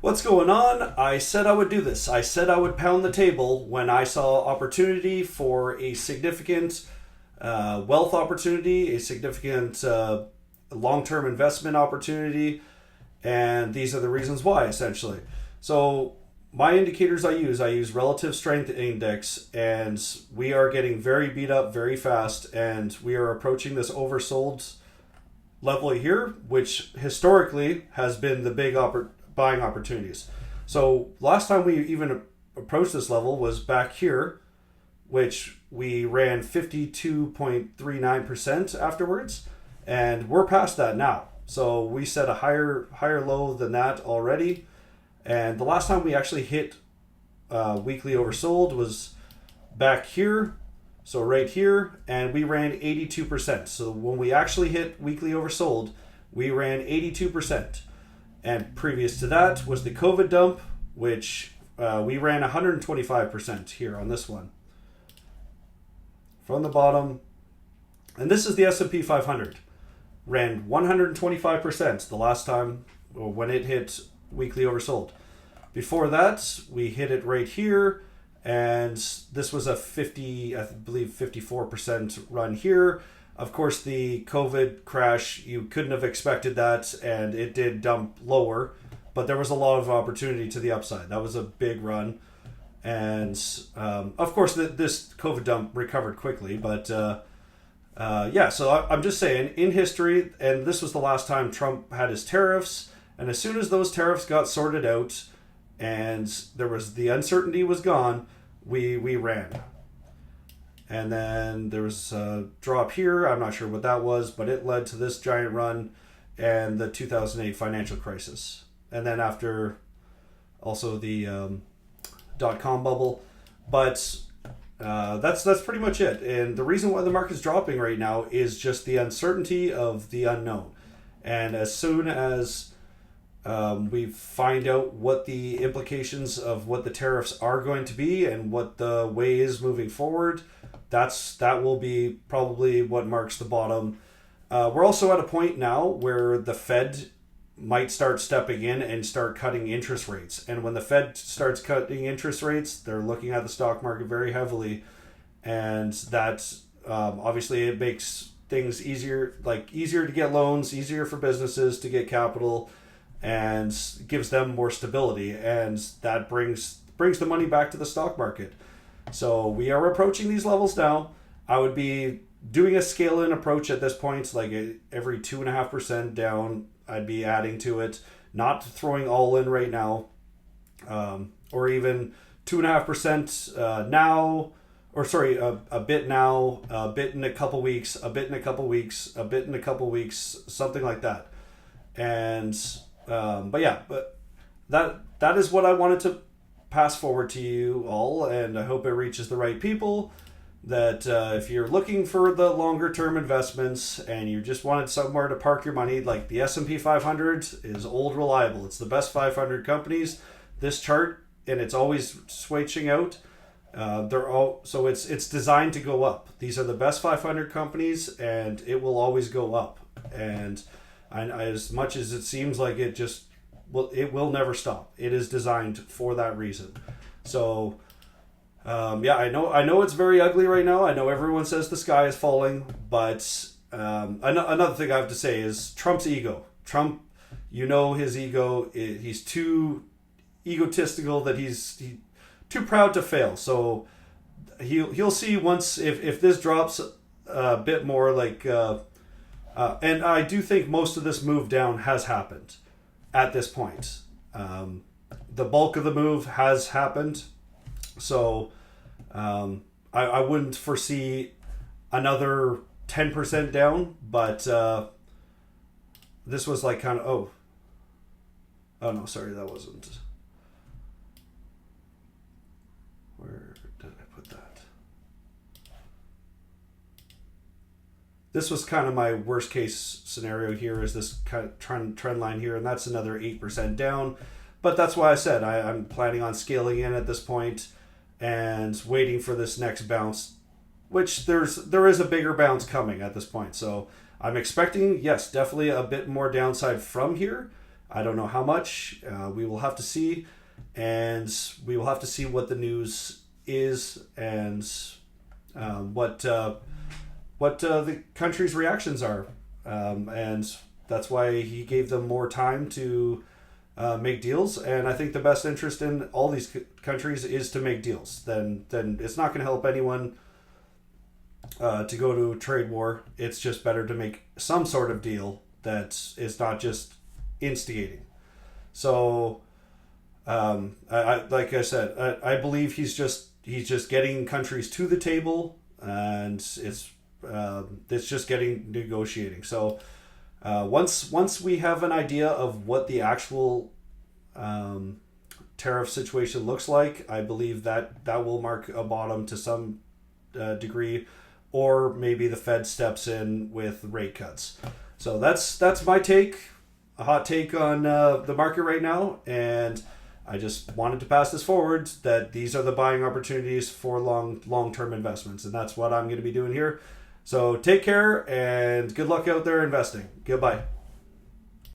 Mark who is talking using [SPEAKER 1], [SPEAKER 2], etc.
[SPEAKER 1] What's going on? I said I would do this. I said I would pound the table when I saw opportunity for a significant wealth opportunity, a significant long term investment opportunity, and these are the reasons why, essentially. So, my indicators I use relative strength index, and we are getting very beat up very fast, and we are approaching this oversold level here, which historically has been the big buying opportunities. So last time we even approached this level was back here, which we ran 52.39% afterwards, and we're past that now. So we set a higher low than that already, and the last time we actually hit weekly oversold was back here, so right here, and we ran 82%. So when we actually hit weekly oversold, we ran 82%. And previous to that was the COVID dump, which we ran 125% here on this one. From the bottom, and this is the S&P 500, ran 125% the last time when it hit weekly oversold. Before that, we hit it right here, and this was a 54% run here. Of course, the COVID crash, you couldn't have expected that, and it did dump lower, but there was a lot of opportunity to the upside. That was a big run, and of course, this COVID dump recovered quickly, but yeah, so I'm just saying, in history, and this was the last time Trump had his tariffs, and as soon as those tariffs got sorted out, and the uncertainty was gone, we ran. And then there was a drop here. I'm not sure what that was, but it led to this giant run and the 2008 financial crisis. And then after, also the dot-com bubble. But that's pretty much it. And the reason why the market's dropping right now is just the uncertainty of the unknown. And as soon as we find out what the implications of what the tariffs are going to be and what the way is moving forward, that will be probably what marks the bottom. We're also at a point now where the Fed might start stepping in and start cutting interest rates. And when the Fed starts cutting interest rates, they're looking at the stock market very heavily. And that obviously it makes things easier to get loans, easier for businesses to get capital, and gives them more stability. And that brings the money back to the stock market. So we are approaching these levels now. I would be doing a scale-in approach at this point, like every 2.5% down, I'd be adding to it, not throwing all in right now, or even 2.5% now, or sorry, a bit now, a bit in a couple weeks, a bit in a couple weeks, a bit in a couple weeks, something like that. And but that is what I wanted to pass forward to you all, and I hope it reaches the right people. That if you're looking for the longer term investments and you just wanted somewhere to park your money, like the S&P 500 is old reliable. It's the best 500 companies. This chart, and it's always switching out. So it's designed to go up. These are the best 500 companies, and it will always go up. And as much as it seems like it will never stop. It is designed for that reason. So, I know it's very ugly right now. I know everyone says the sky is falling, but another thing I have to say is Trump's ego. Trump, his ego. He's too egotistical, that he's too proud to fail. So he'll see once if this drops a bit more, and I do think most of this move down has happened. At this point, the bulk of the move has happened, so I wouldn't foresee another 10% down, but this was like kind of oh no, sorry, that wasn't. Where did I put that? This was kind of my worst case scenario here, is this kind of trend line here, and that's another 8% down. But that's why I said I'm planning on scaling in at this point and waiting for this next bounce, which there is a bigger bounce coming at this point. So I'm expecting, yes, definitely a bit more downside from here, I don't know how much. We will have to see, and we will have to see what the news is and what the country's reactions are, and that's why he gave them more time to make deals. And I think the best interest in all these countries is to make deals. Then it's not going to help anyone to go to a trade war. It's just better to make some sort of deal that is not just instigating. So, I like I said, I believe he's just getting countries to the table, and it's just getting negotiating. So, once we have an idea of what the actual tariff situation looks like, I believe that will mark a bottom to some degree, or maybe the Fed steps in with rate cuts. So that's my take, a hot take on the market right now, and I just wanted to pass this forward that these are the buying opportunities for long-term investments, and that's what I'm going to be doing here. So take care and good luck out there investing. Goodbye.